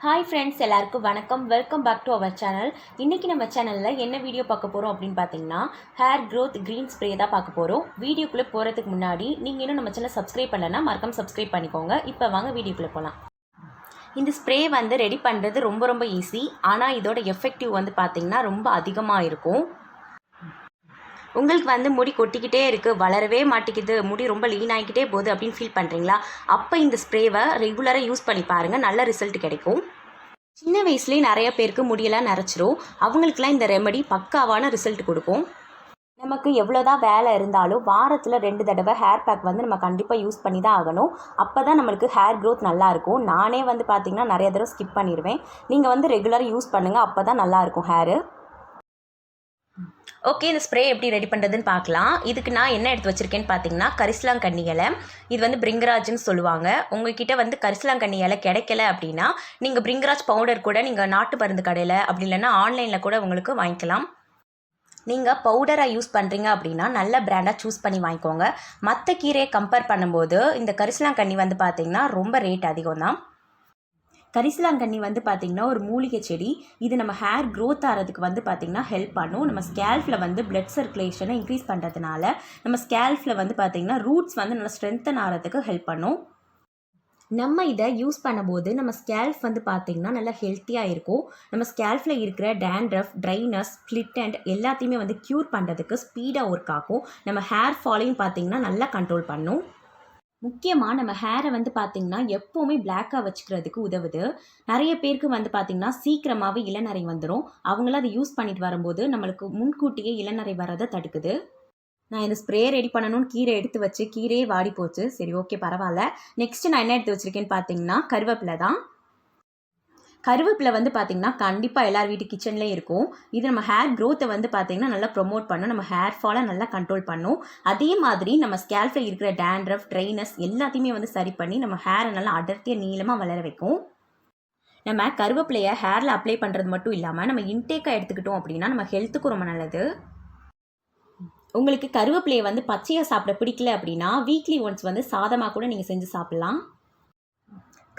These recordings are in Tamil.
ஹாய் ஃப்ரெண்ட்ஸ், எல்லாருக்கும் வணக்கம். Welcome back to our channel. இன்றைக்கி நம்ம சேனலில் என்ன வீடியோ பார்க்க போகிறோம் அப்படின்னு பார்த்தீங்கன்னா, ஹேர் க்ரோத் க்ரீன் ஸ்ப்ரே தான் பார்க்க போகிறோம். வீடியோக்குள்ளே போகிறதுக்கு முன்னாடி நீங்கள் இன்னும் நம்ம சேனல் சப்ஸ்கிரைப் பண்ணலைன்னா மறக்காம சப்ஸ்கிரைப் பண்ணிக்கோங்க. இப்போ வாங்க வீடியோக்குள்ளே போகலாம். இந்த ஸ்ப்ரே ரெடி பண்ணுறது ரொம்ப ஈஸி. ஆனால் இதோட எஃபெக்டிவ் பார்த்தீங்கன்னா ரொம்ப அதிகமாக இருக்கும். உங்களுக்கு முடி கொட்டிக்கிட்டே இருக்குது, வளரவே மாட்டேங்குது, முடி ரொம்ப லீன் ஆகிக்கிட்டே போகுது அப்படின்னு ஃபீல் பண்ணுறீங்களா? அப்போ இந்த ஸ்ப்ரேவை ரெகுலராக யூஸ் பண்ணி பாருங்கள், நல்ல ரிசல்ட் கிடைக்கும். சின்ன வயசுலேயே நிறைய பேருக்கு முடியெல்லாம் நரைச்சிரும். அவங்களுக்குலாம் இந்த ரெமெடி பக்காவான ரிசல்ட் கொடுக்கும். நமக்கு எவ்வளோதான் வேலை இருந்தாலும் வாரத்தில் 2 தடவை ஹேர் பேக் நம்ம கண்டிப்பாக யூஸ் பண்ணி தான் ஆகணும். அப்போ தான் நம்மளுக்கு ஹேர் க்ரோத் நல்லாயிருக்கும். நானே பார்த்திங்கன்னா நிறைய தடவை ஸ்கிப் பண்ணிடுவேன். நீங்கள் ரெகுலராக யூஸ் பண்ணுங்கள், அப்போ தான் நல்லாயிருக்கும் ஹேரு. ஓகே, இந்த ஸ்ப்ரே எப்படி ரெடி பண்ணுறதுன்னு பார்க்கலாம். இதுக்கு நான் என்ன எடுத்து வச்சுருக்கேன்னு பார்த்தீங்கன்னா, கரிசலாங்கண்ணி இலை. இது பிரிங்கராஜ்னு சொல்லுவாங்க. உங்கள்கிட்ட கரிசலாங்கண்ணி இலை கிடைக்கல அப்படின்னா நீங்கள் பிரிங்கராஜ் பவுடர் கூட நீங்கள் நாட்டு மருந்து கடையில் அப்படி இல்லைன்னா ஆன்லைனில் கூட உங்களுக்கு வாங்கிக்கலாம். நீங்கள் பவுடராக யூஸ் பண்ணுறீங்க அப்படின்னா நல்ல பிராண்டாக சூஸ் பண்ணி வாங்கிக்கோங்க. மற்ற கீரையை கம்பேர் பண்ணும்போது இந்த கரிசலாங்கண்ணி பார்த்திங்கன்னா ரொம்ப ரேட் அதிகம் தான். கரிசலாங்கண்ணி பார்த்திங்கன்னா ஒரு மூலிகை செடி. இது நம்ம ஹேர் க்ரோத் ஆகிறதுக்கு பார்த்திங்கன்னா ஹெல்ப் பண்ணும். நம்ம ஸ்கேல்ஃபில் பிளட் சர்க்குலேஷனை இன்க்ரீஸ் பண்ணுறதுனால நம்ம ஸ்கேல்ஃபில் பார்த்திங்கன்னா ரூட்ஸ் நல்லா ஸ்ட்ரென்தன் ஆகிறதுக்கு ஹெல்ப் பண்ணும். நம்ம இதை யூஸ் பண்ணும்போது நம்ம ஸ்கேல்ஃப் பார்த்திங்கன்னா நல்லா ஹெல்த்தியாக இருக்கும். நம்ம ஸ்கேல்ஃபில் இருக்கிற டேண்ட்ரஃப், ட்ரைனஸ், ஸ்ப்ளிட் எண்ட் எல்லாத்தையுமே க்யூர் பண்ணுறதுக்கு ஸ்பீடாக ஒர்க் ஆகும். நம்ம ஹேர் ஃபாலையும் பார்த்திங்கன்னா நல்லா கண்ட்ரோல் பண்ணும். முக்கியமாக நம்ம ஹேரை பார்த்திங்கன்னா எப்போவுமே பிளாக்காக வச்சுக்கிறதுக்கு உதவுது. நிறைய பேருக்கு பார்த்திங்கன்னா சீக்கிரமாகவே இளநரை வந்துடும். அவங்களும் அதை யூஸ் பண்ணிட்டு வரும்போது நம்மளுக்கு முன்கூட்டியே இளநரை வரதை தடுக்குது. நான் இந்த ஸ்ப்ரே ரெடி பண்ணணும்னு கீரை எடுத்து வச்சு கீரையே வாடி போச்சு. சரி, ஓகே, பரவாயில்ல. நெக்ஸ்ட்டு நான் என்ன எடுத்து வச்சுருக்கேன்னு பார்த்தீங்கன்னா கருவேப்பிலை தான். கருவேப்பிலை பார்த்திங்கன்னா கண்டிப்பாக எல்லார் வீட்டு கிச்சன்லேயே இருக்கும். இது நம்ம ஹேர் க்ரோத்தை பார்த்திங்கன்னா நல்லா ப்ரொமோட் பண்ணும். நம்ம ஹேர் ஃபாலை நல்லா கண்ட்ரோல் பண்ணும். அதே மாதிரி நம்ம ஸ்கேல்ஃபில் இருக்கிற டேண்ட்ரஃப், ட்ரைனஸ் எல்லாத்தையுமே சரி பண்ணி நம்ம ஹேரை நல்லா அடர்த்தியாக நீளமாக வளர வைக்கும். நம்ம கருவேப்பிலையை ஹேரில் அப்ளை பண்ணுறது மட்டும் இல்லாமல் நம்ம இன்டேக்காக எடுத்துக்கிட்டோம் அப்படின்னா நம்ம ஹெல்த்துக்கும் ரொம்ப நல்லது. உங்களுக்கு கருவேப்பிலையை பச்சையாக சாப்பிட பிடிக்கல அப்படின்னா வீக்லி ஒன்ஸ் சாதமாக கூட நீங்கள் செஞ்சு சாப்பிட்லாம்.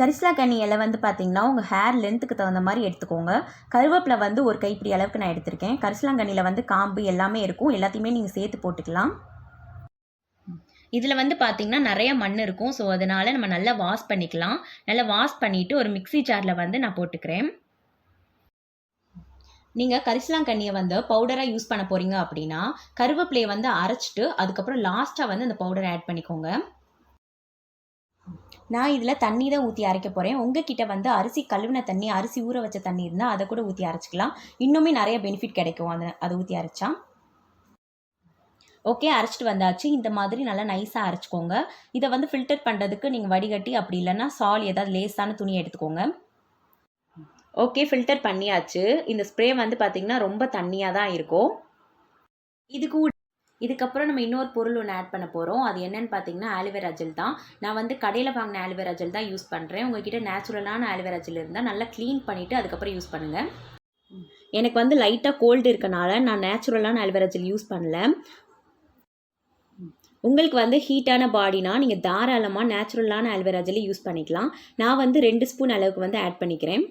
கரிசலாங்கண்ணி இலை பார்த்திங்கன்னா உங்கள் ஹேர் லென்த்துக்கு தகுந்த மாதிரி எடுத்துக்கோங்க. கருவேப்பிலை ஒரு கைப்பிடி அளவுக்கு நான் எடுத்திருக்கேன். கரிசலாங்கண்ணியில் காம்பு எல்லாமே இருக்கும். எல்லாத்தையுமே நீங்கள் சேர்த்து போட்டுக்கலாம். இதில் பார்த்திங்கன்னா நிறைய மண் இருக்கும். ஸோ அதனால் நம்ம நல்லா வாஷ் பண்ணிக்கலாம். நல்லா வாஷ் பண்ணிவிட்டு ஒரு மிக்ஸி ஜாரில் நான் போட்டுக்கிறேன். நீங்கள் கரிசலாங்கண்ணியை பவுடராக யூஸ் பண்ண போகிறீங்க அப்படின்னா கருவேப்பிலையை அரைச்சிட்டு அதுக்கப்புறம் லாஸ்ட்டாக அந்த பவுடரை ஆட் பண்ணிக்கோங்க. நான் இதில் தண்ணி தான் ஊற்றி அரைக்க போகிறேன். உங்ககிட்ட அரிசி கழுவின தண்ணி, அரிசி ஊற வச்ச தண்ணி இருந்தால் அதை கூட ஊற்றி அரைச்சிக்கலாம். இன்னுமே நிறைய பெனிஃபிட் கிடைக்கும் அதை ஊற்றி அரைச்சா. ஓகே, அரைச்சிட்டு வந்தாச்சு. இந்த மாதிரி நல்லா நைஸாக அரைச்சிக்கோங்க. இதை ஃபில்டர் பண்ணுறதுக்கு நீங்கள் வடிகட்டி அப்படி இல்லைன்னா சால் ஏதாவது லேஸான துணியை எடுத்துக்கோங்க. ஓகே, ஃபில்டர் பண்ணியாச்சு. இந்த ஸ்ப்ரே பார்த்திங்கன்னா ரொம்ப தண்ணியாக தான் இருக்கும். இதுக்கப்புறம் நம்ம இன்னொரு பொருள் ஒன்று ஆட் பண்ண போகிறோம். அது என்னென்னு பார்த்தீங்கன்னா ஆலிவேரா ஜெல் தான். நான் கடையில் வாங்கின ஆலிவேரா ஜெல் தான் யூஸ் பண்ணுறேன். உங்கள்கிட்ட நேச்சுரலான ஆலிவேரா ஜெல் இருந்தால் நல்லா க்ளீன் பண்ணிவிட்டு அதுக்கப்புறம் யூஸ் பண்ணுங்கள். எனக்கு லைட்டாக கோல்டு இருக்கனால நான் நேச்சுரலான ஆலிவேரா ஜெல் யூஸ் பண்ணல. உங்களுக்கு ஹீட்டான பாடினா நீங்கள் தாராளமாக நேச்சுரலான ஆலிவேரா ஜெல் யூஸ் பண்ணிக்கலாம். நான் 2 ஸ்பூன் அளவுக்கு ஆட் பண்ணிக்கிறேன்.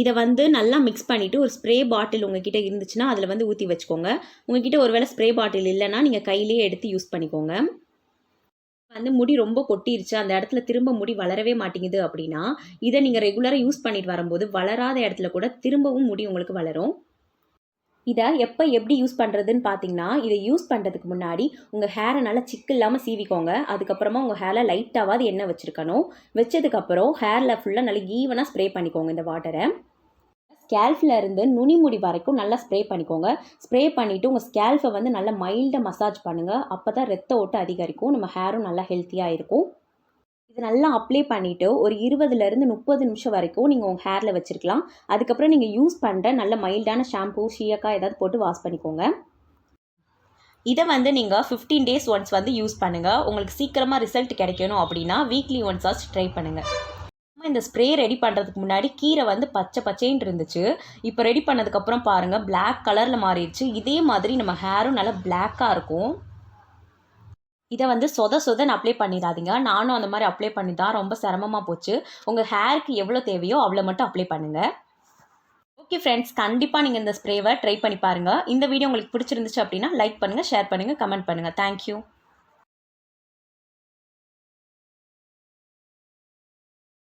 இதை நல்லா மிக்ஸ் பண்ணிவிட்டு ஒரு ஸ்ப்ரே பாட்டில் உங்ககிட்ட இருந்துச்சுன்னா அதில் ஊற்றி வச்சுக்கோங்க. உங்ககிட்ட ஒருவேளை ஸ்ப்ரே பாட்டில் இல்லைன்னா நீங்கள் கையிலேயே எடுத்து யூஸ் பண்ணிக்கோங்க. முடி ரொம்ப கொட்டிருச்சு, அந்த இடத்துல திரும்ப முடி வளரவே மாட்டேங்குது அப்படின்னா இதை நீங்கள் ரெகுலராக யூஸ் பண்ணிட்டு வரும்போது வளராத இடத்துல கூட திரும்பவும் முடி உங்களுக்கு வளரும். இதை எப்போ எப்படி யூஸ் பண்ணுறதுன்னு பார்த்தீங்கன்னா, இதை யூஸ் பண்ணுறதுக்கு முன்னாடி உங்கள் ஹேரை நல்லா சிக்கு இல்லாமல் சீவிக்கோங்க. அதுக்கப்புறமா உங்கள் ஹேரில் லைட்டாவது எண்ணெய் வச்சுருக்கணும். வச்சதுக்கப்புறம் ஹேரில் ஃபுல்லாக நல்லா ஈவனாக ஸ்ப்ரே பண்ணிக்கோங்க. இந்த வாட்டரை ஸ்கேல்ஃபில் இருந்து நுனி முடி வரைக்கும் நல்லா ஸ்ப்ரே பண்ணிக்கோங்க. ஸ்ப்ரே பண்ணிவிட்டு உங்கள் ஸ்கேல்ஃபை நல்லா மைல்டாக மசாஜ் பண்ணுங்கள். அப்போ தான் ரத்த ஓட்டம் அதிகரிக்கும், நம்ம ஹேரும் நல்லா ஹெல்த்தியாக இருக்கும். இது நல்லா அப்ளை பண்ணிவிட்டு ஒரு 20லேருந்து 30 நிமிஷம் வரைக்கும் நீங்கள் உங்கள் ஹேரில் வச்சுருக்கலாம். அதுக்கப்புறம் நீங்கள் யூஸ் பண்ணுற நல்ல மைல்டான ஷாம்பூ, ஷீயக்காய் ஏதாவது போட்டு வாஷ் பண்ணிக்கோங்க. இதை நீங்கள் 15 டேஸ் ஒன்ஸ் யூஸ் பண்ணுங்கள். உங்களுக்கு சீக்கிரமாக ரிசல்ட் கிடைக்கணும் அப்படின்னா வீக்லி ஒன்ஸாச்சும் ட்ரை பண்ணுங்கள். இந்த ஸ்ப்ரே ரெடி பண்ணுறதுக்கு முன்னாடி கீரை பச்சை பச்சைன்னு இருந்துச்சு. இப்போ ரெடி பண்ணதுக்கப்புறம் பாருங்கள் பிளாக் கலரில் மாறிடுச்சு. இதே மாதிரி நம்ம ஹேரும் நல்லா பிளாக்காக இருக்கும். இதை வந்து சொதன்னு அப்ளை பண்ணிடாதீங்க. நானும் அந்த மாதிரி அப்ளை பண்ணி தான் ரொம்ப சிரமமாக போச்சு. உங்கள் ஹேருக்கு எவ்வளோ தேவையோ அவ்வளோ மட்டும் அப்ளை பண்ணுங்கள். ஓகே ஃப்ரெண்ட்ஸ், கண்டிப்பாக நீங்கள் இந்த ஸ்ப்ரேவை ட்ரை பண்ணி பாருங்கள். இந்த வீடியோ உங்களுக்கு பிடிச்சிருந்துச்சு அப்படின்னா லைக் பண்ணுங்கள், ஷேர் பண்ணுங்கள், கமெண்ட் பண்ணுங்கள். தேங்க்யூ.